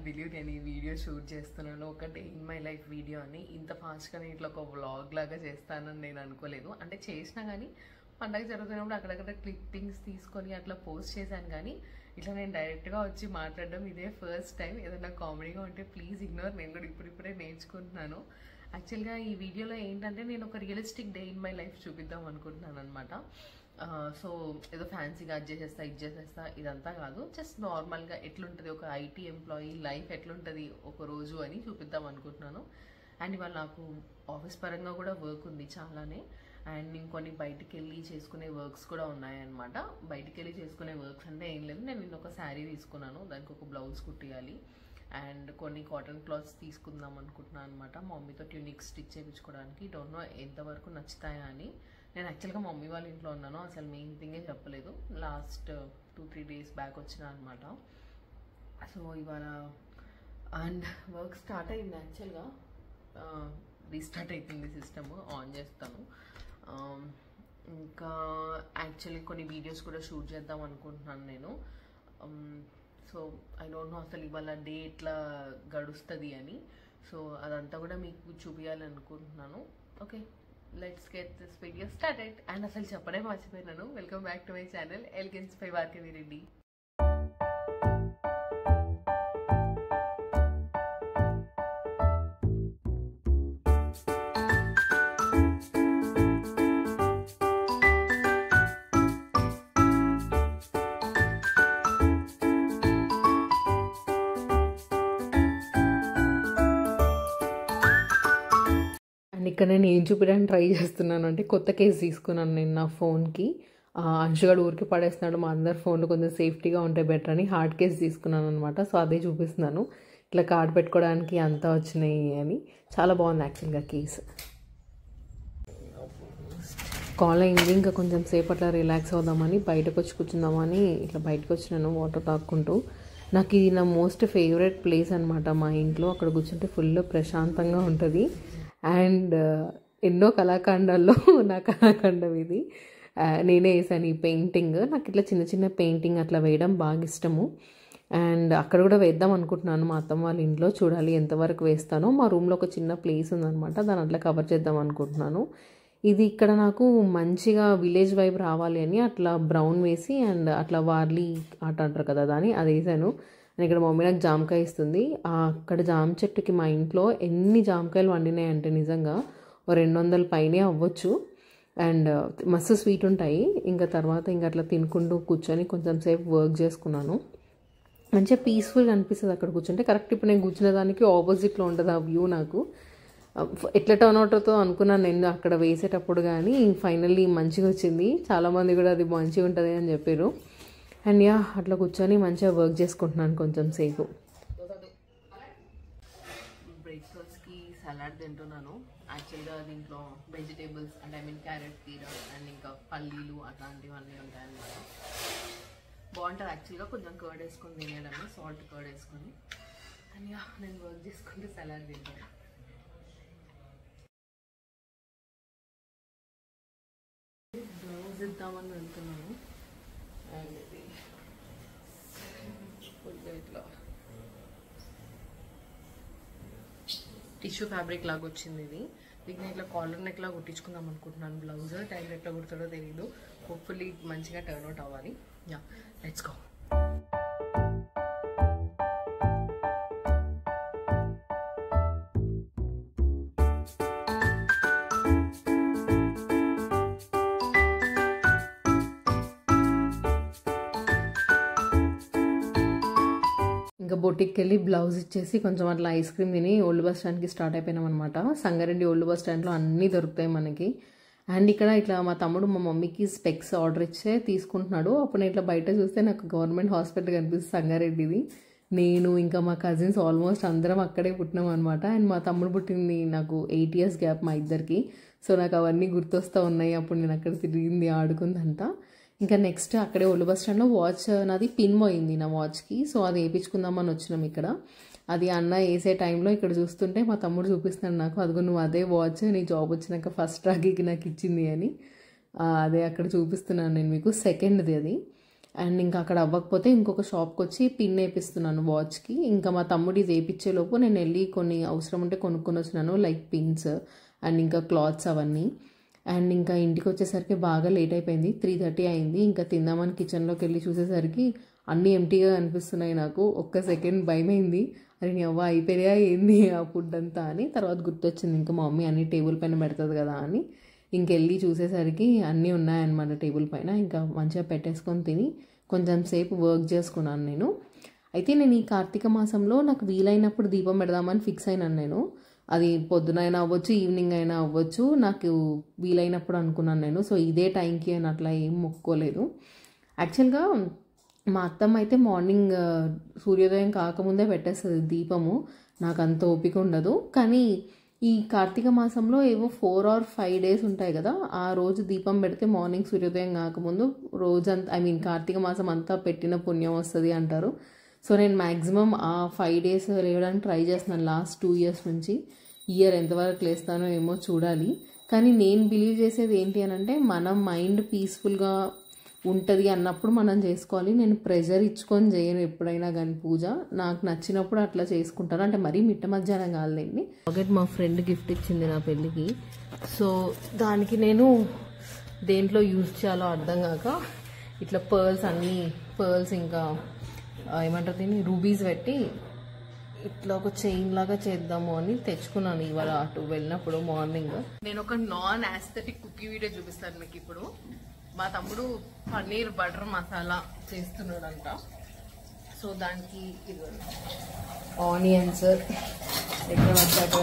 Believe నేను ఈ video shoot చేస్తున్నాను ఒక day in my life video అని. ఇంత ఫాస్ట్గా నేను ఇట్లా ఒక వ్లాగ్ లాగా చేస్తానని నేను అనుకోలేదు. అంటే చేసినా కానీ పండగ జరుగుతున్నప్పుడు అక్కడక్కడ క్లిప్పింగ్స్ తీసుకొని అట్లా పోస్ట్ చేశాను. కానీ ఇట్లా నేను డైరెక్ట్గా వచ్చి మాట్లాడడం ఇదే ఫస్ట్ టైం. ఏదైనా కామెడీగా ఉంటే ప్లీజ్ ఇగ్నోర్, నేను కూడా ఇప్పుడిప్పుడే నేర్చుకుంటున్నాను. యాక్చువల్గా ఈ వీడియోలో ఏంటంటే నేను ఒక realistic day in my life చూపిద్దాం అనుకుంటున్నాను అనమాట. సో ఏదో ఫ్యాన్సీగా అది చేసేస్తా ఇదంతా కాదు. జస్ట్ నార్మల్గా ఎట్లుంటుంది ఒక ఐటీ ఎంప్లాయీ లైఫ్ ఎట్లుంటుంది ఒక రోజు అని చూపిద్దాం అనుకుంటున్నాను. అండ్ ఇవాళ నాకు ఆఫీస్ పరంగా కూడా వర్క్ ఉంది చాలానే. అండ్ నేను కొన్ని బయటికి వెళ్ళి చేసుకునే వర్క్స్ కూడా ఉన్నాయన్నమాట. బయటికి వెళ్ళి చేసుకునే వర్క్స్ అంటే ఏం లేదు, నేను నిన్న ఒక శారీ తీసుకున్నాను, దానికి ఒక బ్లౌజ్ కుట్టియాలి. అండ్ కొన్ని కాటన్ క్లాత్స్ తీసుకుందాం అనుకుంటున్నాను అనమాట. మా మమ్మీతో ట్యూనిక్ స్టిచ్ చేయించుకోవడానికి. డోంట్ నో ఎంతవరకు నచ్చుతాయా అని. నేను యాక్చువల్గా మా మమ్మీ వాళ్ళ ఇంట్లో ఉన్నాను, అసలు మెయిన్ థింగే చెప్పలేదు. లాస్ట్ 2-3 డేస్ బ్యాక్ వచ్చిన అనమాట. సో ఇవాళ అండ్ వర్క్ స్టార్ట్ అయింది. యాక్చువల్గా రీస్టార్ట్ అవుతుంది సిస్టమ్, ఆన్ చేస్తాను. ఇంకా యాక్చువల్లీ కొన్ని వీడియోస్ కూడా షూట్ చేద్దాం అనుకుంటున్నాను నేను. సో ఐ డోంట్ నో అసలు ఇవాళ డే ఎట్లా గడుస్తుంది అని. సో అదంతా కూడా మీకు చూపించాలనుకుంటున్నాను. Okay, let's get this video started. And అసలు చెప్పడే మర్చిపోయినాను, welcome back to my channel Elegance by Bhargavi Reddy. ఇక్కడ నేను ఏం చూపించడానికి ట్రై చేస్తున్నాను అంటే కొత్త కేసు తీసుకున్నాను నేను నా ఫోన్కి. అంశుగాడు ఊరికి పడేస్తున్నాడు, మా అందరి ఫోన్లు కొంచెం సేఫ్టీగా ఉంటే బెటర్ అని హార్డ్ కేసు తీసుకున్నాను అనమాట. సో అదే చూపిస్తున్నాను, ఇట్లా కార్డ్ పెట్టుకోవడానికి అంతా వచ్చినాయి అని. చాలా బాగుంది యాక్చువల్గా కేసు. కాల్ అయింది, ఇంకా కొంచెం సేపు అట్లా రిలాక్స్ అవుదామని బయటకు వచ్చి కూర్చుందామని ఇట్లా బయటకు వచ్చినాను వాటర్ తాక్కుంటూ. నాకు ఇది నా మోస్ట్ ఫేవరెట్ ప్లేస్ అనమాట మా ఇంట్లో. అక్కడ కూర్చుంటే ఫుల్ ప్రశాంతంగా ఉంటుంది. అండ్ ఎన్నో కళాఖండాల్లో నా కళాఖండం ఇది. నేనే వేసాను ఈ పెయింటింగ్. నాకు ఇట్లా చిన్న చిన్న పెయింటింగ్ అట్లా వేయడం బాగా ఇష్టము. అండ్ అక్కడ కూడా వేద్దాం అనుకుంటున్నాను మా అత్తమ్మ వాళ్ళ ఇంట్లో. చూడాలి ఎంతవరకు వేస్తానో. మా రూమ్లో ఒక చిన్న ప్లేస్ ఉందనమాట, దాని అట్లా కవర్ చేద్దాం అనుకుంటున్నాను. ఇది ఇక్కడ నాకు మంచిగా విలేజ్ వైబ్ రావాలి అని అట్లా బ్రౌన్ వేసి అండ్ అట్లా వార్లీ ఆట అంటారు కదా దాన్ని, అది వేసాను. నేను ఇక్కడ మమ్మీ నాకు జామకాయ ఇస్తుంది. అక్కడ జామ చెట్టుకి మా ఇంట్లో ఎన్ని జామకాయలు వండినాయి అంటే నిజంగా 200 పైనే అవ్వచ్చు. అండ్ మస్తు స్వీట్ ఉంటాయి. ఇంకా తర్వాత ఇంకా అట్లా తినుకుంటూ కూర్చొని కొంచెం సేపు వర్క్ చేసుకున్నాను. మంచిగా పీస్ఫుల్గా అనిపిస్తుంది అక్కడ కూర్చుంటే. కరెక్ట్ ఇప్పుడు నేను కూర్చునే దానికి ఆపోజిట్లో ఉంటుంది ఆ వ్యూ. నాకు ఎట్లా టర్న్ అవుట్ అవుతుందో అనుకున్నాను నేను అక్కడ వేసేటప్పుడు, కానీ ఫైనల్లీ మంచిగా వచ్చింది. చాలామంది కూడా అది మంచిగా ఉంటుంది అని చెప్పారు. అండ్ యా అట్లా కూర్చొని మంచిగా వర్క్ చేసుకుంటున్నాను కొంచెం సేపు. బ్రేక్ఫాస్ట్కి సలాడ్ తింటున్నాను. యాక్చువల్గా దీంట్లో వెజిటేబుల్స్ అంటే క్యారెట్ కీర అండ్ ఇంకా పల్లీలు అట్లాంటివన్నీ ఉంటాయన్నమాట. బాగుంటుంది యాక్చువల్గా. కొంచెం కర్డ్ వేసుకొని తినేయడమే, సాల్ట్ కర్డ్ వేసుకొని. అండ్ యా నేను వర్క్ చేసుకుంటే సలాడ్ తింటాను. బ్లౌజ్ ఇద్దామని వెళ్తున్నాను. అండ్ ఇది ఇట్లా టిష్యూ ఫ్యాబ్రిక్ లాగా వచ్చింది ఇది. దీన్ని ఇట్లా కాలర్ నెక్ లాగా కుట్టించుకుందాం అనుకుంటున్నాను బ్లౌజ్. టైం ఎట్లా కుడతాడో తెలియదు. హోప్ఫుల్లీ మంచిగా టర్న్ అవుట్ అవ్వాలి. Yeah let's go. ఇంకా బొటిక్కి వెళ్ళి బ్లౌజ్ ఇచ్చేసి కొంచెం అట్లా ఐస్ క్రీమ్ తిని ఓల్డ్ బస్ స్టాండ్కి స్టార్ట్ అయిపోయినాం అనమాట. సంగారెడ్డి ఓల్డ్ బస్ స్టాండ్లో అన్నీ దొరుకుతాయి మనకి. అండ్ ఇక్కడ ఇట్లా మా తమ్ముడు మా మమ్మీకి స్పెక్స్ ఆర్డర్ ఇచ్చే తీసుకుంటున్నాడు. అప్పుడు నేను ఇట్లా బయట చూస్తే నాకు గవర్నమెంట్ హాస్పిటల్ కనిపిస్తుంది సంగారెడ్డిది. నేను ఇంకా మా కజిన్స్ ఆల్మోస్ట్ అందరం అక్కడే పుట్టినాం అనమాట. అండ్ మా తమ్ముడు పుట్టింది నాకు 8 years గ్యాప్ మా ఇద్దరికి. సో నాకు అవన్నీ గుర్తొస్తూ ఉన్నాయి. అప్పుడు నేను అక్కడ తిరిగింది ఆడుకుందంతా. ఇంకా నెక్స్ట్ అక్కడే ఓల్డ్ బస్ స్టాండ్లో వాచ్ నాది పిన్ పోయింది నా వాచ్కి. సో అది వేయించుకుందామని వచ్చినాం ఇక్కడ. అది అన్న వేసే టైంలో ఇక్కడ చూస్తుంటే మా తమ్ముడు చూపిస్తున్నాడు నాకు, అదిగో నువ్వు అదే వాచ్ నీ జాబ్ వచ్చినాక ఫస్ట్ రాఖీకి నాకు ఇచ్చింది అని. అదే అక్కడ చూపిస్తున్నాను నేను మీకు, సెకండ్ది అది. అండ్ ఇంకా అక్కడ అవ్వకపోతే ఇంకొక షాప్కి వచ్చి పిన్ వేపిస్తున్నాను వాచ్కి. ఇంకా మా తమ్ముడు ఇది వేయించేలోపు నేను వెళ్ళి కొన్ని అవసరం ఉంటే కొనుక్కొని వచ్చినాను, లైక్ పిన్స్ అండ్ ఇంకా క్లాత్స్ అవన్నీ. అండ్ ఇంకా ఇంటికి వచ్చేసరికి బాగా లేట్ అయిపోయింది, 3:30 అయింది. ఇంకా తిందామని కిచెన్లోకి వెళ్ళి చూసేసరికి అన్నీ ఎంటీగా అనిపిస్తున్నాయి నాకు. ఒక్క సెకండ్ భయమైంది, అరే నీ అవ్వ అయిపోయా ఏంది ఆ ఫుడ్ అంతా అని. తర్వాత గుర్తొచ్చింది ఇంకా మా మమ్మీ అన్ని టేబుల్ పైన పెడుతుంది కదా అని. ఇంకెళ్ళి చూసేసరికి అన్నీ ఉన్నాయన్నమాట టేబుల్ పైన. ఇంకా మంచిగా పెట్టేసుకొని తిని కొంచెం సేపు వర్క్ చేసుకున్నాను నేను. అయితే నేను ఈ కార్తీక మాసంలో నాకు వీలైనప్పుడు దీపం పెడదామని ఫిక్స్ అయినాను నేను. అది పొద్దునైనా అవ్వచ్చు, ఈవినింగ్ అయినా అవ్వచ్చు, నాకు వీలైనప్పుడు అనుకున్నాను నేను. సో ఇదే టైంకి అని అట్లా ఏం మొక్కుకోలేదు. యాక్చువల్గా మా అత్తమ్మ అయితే మార్నింగ్ సూర్యోదయం కాకముందే పెట్టేస్తుంది దీపము. నాకు అంత ఓపిక ఉండదు. కానీ ఈ కార్తీక మాసంలో ఏవో 4 or 5 days ఉంటాయి కదా, ఆ రోజు దీపం పెడితే మార్నింగ్ సూర్యోదయం కాకముందు రోజంతా, ఐ మీన్ కార్తీక మాసం అంతా పెట్టిన పుణ్యం వస్తుంది అంటారు. సో నేను మ్యాక్సిమం ఆ 5 days లేవడానికి ట్రై చేస్తున్నాను లాస్ట్ 2 years నుంచి. ఇయర్ ఎంతవరకు లేస్తానో ఏమో చూడాలి. కానీ నేను బిలీవ్ చేసేది ఏంటి అని అంటే, మన మైండ్ పీస్ఫుల్గా ఉంటుంది అన్నప్పుడు మనం చేసుకోవాలి. నేను ప్రెజర్ ఇచ్చుకొని చేయను ఎప్పుడైనా కానీ పూజ. నాకు నచ్చినప్పుడు అట్లా చేసుకుంటాను, అంటే మరీ మిట్ట మధ్యాహ్నం కాదులేండి. ఒకటి మా ఫ్రెండ్ గిఫ్ట్ ఇచ్చింది నా పెళ్ళికి. సో దానికి నేను దేంట్లో యూజ్ చేయాలో అర్థం కాక ఇట్లా పర్ల్స్ ఇంకా ఏమంటారు దీన్ని, రూబీస్ పెట్టి ఇట్లా ఒక చైన్ లాగా చేద్దాము అని తెచ్చుకున్నాను ఇవాళ అటు వెళ్ళినప్పుడు మార్నింగ్. నేను ఒక నాన్ ఆస్థెటిక్ కుకీ వీడియో చూపిస్తాను మీకు ఇప్పుడు. మా తమ్ముడు పన్నీర్ బటర్ మసాలా చేస్తున్నాడంట. సో దానికి ఆనియన్స్, ఎక్కడ వచ్చాక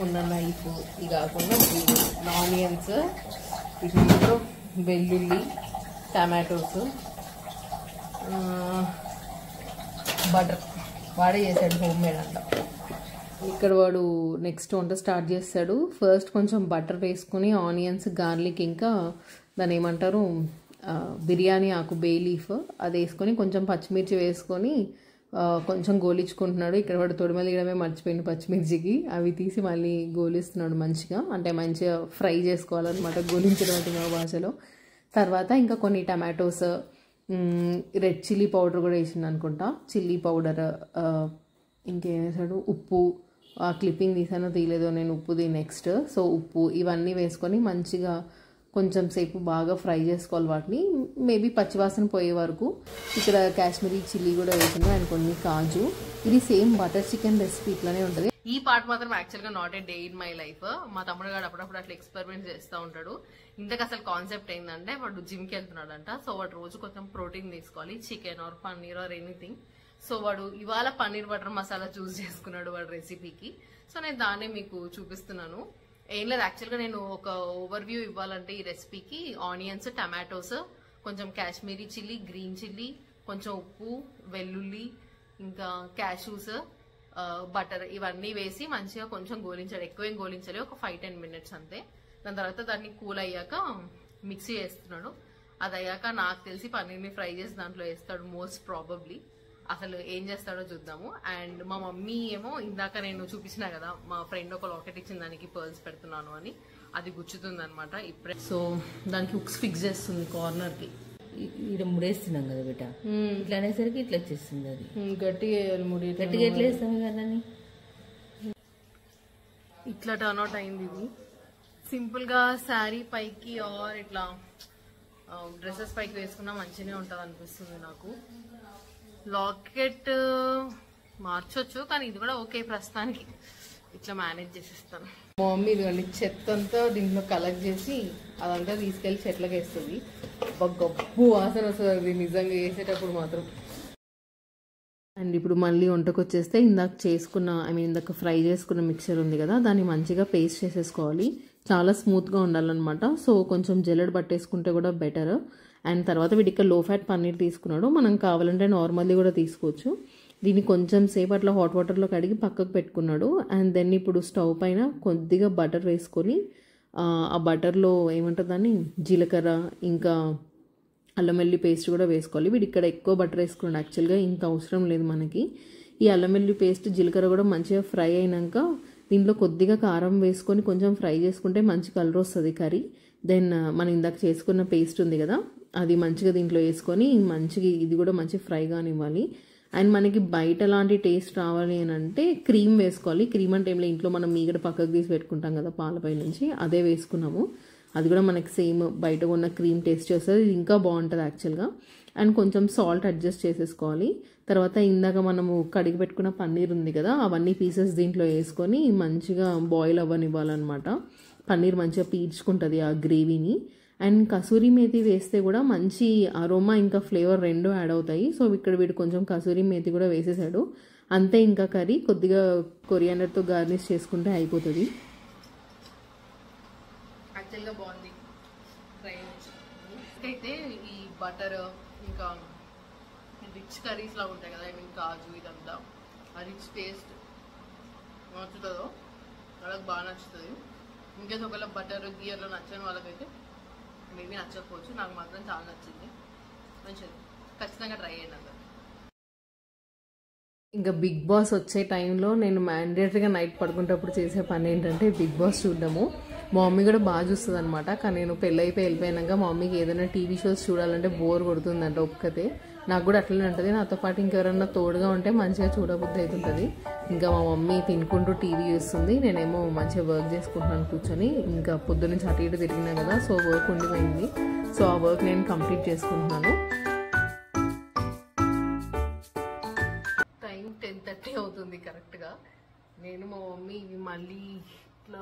ఉన్న నైఫ్, ఇది కాకుండా ఆనియన్స్, ఇప్పుడు వెల్లుల్లి, టమాటోస్, బటర్ వాడే చేశాడు, హోమ్ మేడ్ అంట. ఇక్కడ వాడు నెక్స్ట్ వంట స్టార్ట్ చేస్తాడు. ఫస్ట్ కొంచెం బటర్ వేసుకొని ఆనియన్స్, గార్లిక్, ఇంకా దాని ఏమంటారు బిర్యానీ ఆకు, బే లీఫ్, అది వేసుకొని కొంచెం పచ్చిమిర్చి వేసుకొని కొంచెం గోలించుకుంటున్నాడు. ఇక్కడ వాడు తొడిమలు తీయడమే మర్చిపోయింది పచ్చిమిర్చికి. అవి తీసి మళ్ళీ గోలిస్తున్నాడు మంచిగా, అంటే మంచిగా ఫ్రై చేసుకోవాలన్నమాట, గోలించడం అంటే మా భాషలో. తర్వాత ఇంకా కొన్ని టమాటోస్, రెడ్ చిల్లీ పౌడర్ కూడా వేసిండు అనుకుంటా, చిల్లీ పౌడర్, ఇంకేం వేసాడు, ఉప్పు. ఆ క్లిప్పింగ్ తీసానో తీయలేదో నేను ఉప్పుది నెక్స్ట్. సో ఉప్పు ఇవన్నీ వేసుకొని మంచిగా కొంచెం సేపు బాగా ఫ్రై చేసుకోవాలి వాటిని, మేబీ పచ్చివాసన పోయే వరకు. ఇక్కడ కాశ్మీరీ చిల్లీ కూడా వేసిండు అండ్ కొన్ని కాజు. ఇది సేమ్ బటర్ చికెన్ రెసిపీ ఇట్లానే ఉంటుంది. ఈ పార్ట్ మాత్రం యాక్చువల్గా not a day in my life. మా తమ్ముడు గారు అప్పుడప్పుడు అట్లా ఎక్స్పెరిమెంట్ చేస్తూ ఉంటాడు. ఇంతకు అసలు కాన్సెప్ట్ ఏంటంటే, వాడు జిమ్కి వెళ్తున్నాడంట. సో వాడు రోజు కొంచెం ప్రోటీన్ తీసుకోవాలి, chicken or paneer or anything. So వాడు ఇవాళ పన్నీర్ బటర్ మసాలా చూస్ చేసుకున్నాడు వాడు రెసిపీకి. సో నేను దాన్ని మీకు చూపిస్తున్నాను. ఏం లేదు, యాక్చువల్గా నేను ఒక ఓవర్ వ్యూ ఇవ్వాలంటే ఈ రెసిపీకి ఆనియన్స్, టమాటోస్, కొంచెం కాశ్మీరీ చిల్లీ, గ్రీన్ చిల్లీ, కొంచెం ఉప్పు, వెల్లుల్లి, ఇంకా క్యాషూస్, బటర్ ఇవన్నీ వేసి మంచిగా కొంచెం గోలించాడు. ఎక్కువేం గోలించలే, ఒక 5-10 minutes అంతే. దాని తర్వాత దాన్ని కూల్ అయ్యాక మిక్సీ వేస్తున్నాడు. అది అయ్యాక నాకు తెలిసి పన్నీర్ని ఫ్రై చేసి దాంట్లో వేస్తాడు మోస్ట్ ప్రాబబ్లీ. అసలు ఏం చేస్తాడో చూద్దాము. అండ్ మా మమ్మీ ఏమో ఇందాక నేను చూపించిన కదా, మా ఫ్రెండ్ ఒక లాకెట్ ఇచ్చిన దానికి పర్ల్స్ పెడుతున్నాను అని, అది గుచ్చుతుంది అనమాట ఇప్పుడే. సో దానికి హుక్స్ ఫిక్స్ చేస్తుంది కార్నర్కి. ఇక్కడ ముడేస్తున్నాం కదా బిడ్డ, ఇట్లా అనేసరికి ఇట్లా వచ్చేస్తుంది. అది గట్టిగా ముడి గట్టిగా ఎట్లా వేస్తాం కదా, ఇట్లా టర్న్ అవుట్ అయింది. ఇది సింపుల్ గా శారీ పైకి ఆర్ ఇట్లా డ్రెస్సెస్ పైకి వేసుకున్నా మంచిగానే ఉంటది అనిపిస్తుంది నాకు. లాకెట్ మార్చొచ్చు, కానీ ఇది కూడా ఓకే ప్రస్తుతానికి. ఇట్లా మేనేజ్ చేసేస్తాను. మా మమ్మీ ఇదిగోండి చెత్త అంతా దీంట్లో కలెక్ట్ చేసి అదంతా తీసుకెళ్లి చెట్లకి వేస్తుంది. గొప్ప వాసన వస్తుంది నిజంగా వేసేటప్పుడు మాత్రం. అండ్ ఇప్పుడు మళ్ళీ వంటకు వచ్చేస్తే ఇందాక ఫ్రై చేసుకున్న మిక్చర్ ఉంది కదా, దాన్ని మంచిగా పేస్ట్ చేసేసుకోవాలి. చాలా స్మూత్గా ఉండాలన్నమాట. సో కొంచెం జల్లెడ పట్టేసుకుంటే కూడా బెటర్. అండ్ తర్వాత వీడికి లో ఫ్యాట్ పన్నీర్ తీసుకున్నాడు. మనం కావాలంటే నార్మల్లీ కూడా తీసుకోవచ్చు. దీన్ని కొంచెం సేపు అట్లా హాట్ వాటర్లో కడిగి పక్కకు పెట్టుకున్నాడు. అండ్ దెన్ ఇప్పుడు స్టవ్ పైన కొద్దిగా బటర్ వేసుకొని ఆ బటర్లో ఏమంటారు దాన్ని, జీలకర్ర ఇంకా అల్లం వెల్లుల్లి పేస్ట్ కూడా వేసుకోవాలి. వీడు ఇక్కడ ఎక్కువ బటర్ వేసుకున్నాడు యాక్చువల్గా, ఇంత అవసరం లేదు మనకి. ఈ అల్లం వెల్లుల్లి పేస్ట్, జీలకర్ర కూడా మంచిగా ఫ్రై అయినాక దీంట్లో కొద్దిగా కారం వేసుకొని కొంచెం ఫ్రై చేసుకుంటే మంచి కలర్ వస్తుంది కర్రీ. దెన్ మనం ఇందాక చేసుకున్న పేస్ట్ ఉంది కదా, అది మంచిగా దీంట్లో వేసుకొని మంచిగా ఇది కూడా మంచి ఫ్రై కానివ్వాలి. అండ్ మనకి బయట లాంటి టేస్ట్ రావాలి అని అంటే క్రీమ్ వేసుకోవాలి. క్రీమ్ అంటే ఏం లేదు, ఇంట్లో మనం మీగడ పక్కకు తీసి పెట్టుకుంటాం కదా పాలపై నుంచి, అదే వేసుకున్నాము. అది కూడా మనకి సేమ్ బయట ఉన్న క్రీమ్ టేస్ట్ వస్తుంది, ఇది ఇంకా బాగుంటుంది యాక్చువల్గా. అండ్ కొంచెం సాల్ట్ అడ్జస్ట్ చేసేసుకోవాలి. తర్వాత ఇందాక మనము కడిగి పెట్టుకున్న పన్నీర్ ఉంది కదా, అవన్నీ పీసెస్ దీంట్లో వేసుకొని మంచిగా బాయిల్ అవ్వనివ్వాలన్నమాట. పన్నీర్ మంచిగా పీల్చుకుంటుంది ఆ గ్రేవీని. అండ్ కసూరి మేతి వేస్తే కూడా మంచి అరోమా ఇంకా ఫ్లేవర్ రెండు యాడ్ అవుతాయి. సో ఇక్కడ వీడు కొంచెం కసూరి మేతి కూడా వేసేసాడు. అంతే, ఇంకా కర్రీ కొద్దిగా కొరియాండర్తో గార్నిష్ చేసుకుంటే అయిపోతుంది. యాక్చువల్గా బాగుంది ఫ్రై అయితే. ఈ బటర్ ఇంకా రిచ్ కర్రీస్ లాగా ఉంటాయి కదా, ఐ మీన్ కాజు ఇదంతా, ఆ రిచ్ టేస్ట్ నచ్చుతుందో వాళ్ళకి బాగా నచ్చుతుంది. ఇంకేస్ ఒకవేళ బటర్ గీయర్లో నచ్చని వాళ్ళకైతే మేబీ నచ్చకపోవచ్చు, నాకు మాత్రం చాలా నచ్చింది. మంచిది, ఖచ్చితంగా ట్రై చేయండి అందరు. ఇంకా బిగ్ బాస్ వచ్చే టైంలో నేను మ్యాండేటరీగా నైట్ పడుకునేటప్పుడు చేసే పని ఏంటంటే బిగ్ బాస్ చూడడము. మా మమ్మీ కూడా బాగా చూస్తుంది అనమాట. కానీ నేను వెళ్ళిపోయినాక మా మమ్మీకి ఏదైనా టీవీ షోస్ చూడాలంటే బోర్ కొడుతుందంట ఒక్కతే. నాకు కూడా అట్లనే ఉంటుంది. నాతో పాటు ఇంకెవరన్నా తోడుగా ఉంటే మంచిగా చూడబుద్ధి అవుతుంటుంది. ఇంకా మా మమ్మీ తినుకుంటూ టీవీ చూస్తుంది, నేనేమో మంచిగా వర్క్ చేసుకుంటున్నాను కూర్చొని. ఇంకా పొద్దు నుంచి అటు ఇటు తిరిగినా కదా, సో వర్క్ ఉండిపోయింది. సో ఆ వర్క్ నేను కంప్లీట్ చేసుకుంటున్నాను. టైం 10:30 అవుతుంది కరెక్ట్గా. నేను మా మమ్మీ మళ్ళీ ఇట్లా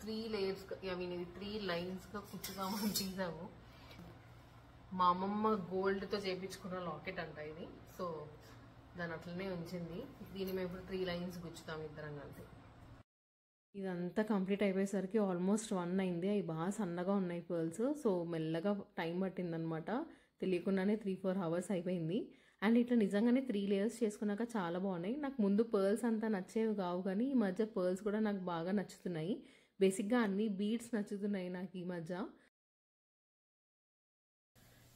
3 లేయర్స్, ఐ మీన్ ఇది 3 లైన్స్గా కుచ్చుదామని తీసాము. మా అమ్మమ్మ గోల్డ్తో చేయించుకున్న లాకెట్ అంట ఇది. సో దాని అట్లనే ఉంచింది. దీన్ని మేము ఇప్పుడు 3 లైన్స్ గుచ్చుతాం ఇద్దరం కలిసి. ఇదంతా కంప్లీట్ అయిపోయేసరికి ఆల్మోస్ట్ 1 అయింది. అవి బాగా సన్నగా ఉన్నాయి పర్ల్స్. సో మెల్లగా టైం పట్టిందనమాట, తెలియకుండానే 3-4 అవర్స్ అయిపోయింది. అండ్ ఇట్లా నిజంగానే 3 లేయర్స్ చేసుకున్నాక చాలా బాగున్నాయి. నాకు ముందు పర్ల్స్ అంతా నచ్చేవి కావు, కానీ ఈ మధ్య పర్ల్స్ కూడా నాకు బాగా నచ్చుతున్నాయి. బేసిక్గా అన్ని బీడ్స్ నచ్చుతున్నాయి నాకు ఈ మధ్య.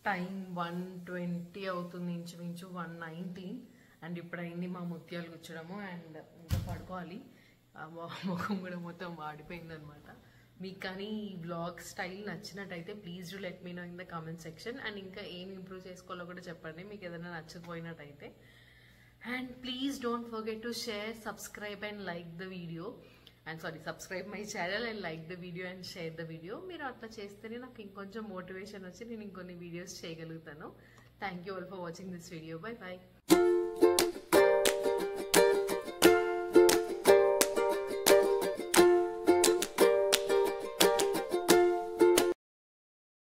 టైం 1:20 అవుతుంది, ఇంచుమించు 1:19. అండ్ ఇప్పుడు అయింది మా ముత్యాలు గుచ్చడము. అండ్ ఇంకా పడుకోవాలి. ముఖం కూడా మొత్తం వాడిపోయింది అనమాట. మీకు కానీ ఈ బ్లాగ్ స్టైల్ నచ్చినట్టయితే please do let me know in the comment section. And ఇంకా ఏం ఇంప్రూవ్ చేసుకోవాలో కూడా చెప్పండి మీకు ఏదైనా నచ్చకపోయినట్టయితే. And please don't forget to share, subscribe and like the video. And subscribe my channel and like the video and share the video. మీరు అట్లా చేస్తేనే నాకు ఇంకొంచెం మోటివేషన్ వచ్చి నేను ఇంకొన్ని వీడియోస్ చేయగలుగుతాను. Thank you all for watching this video. Bye bye.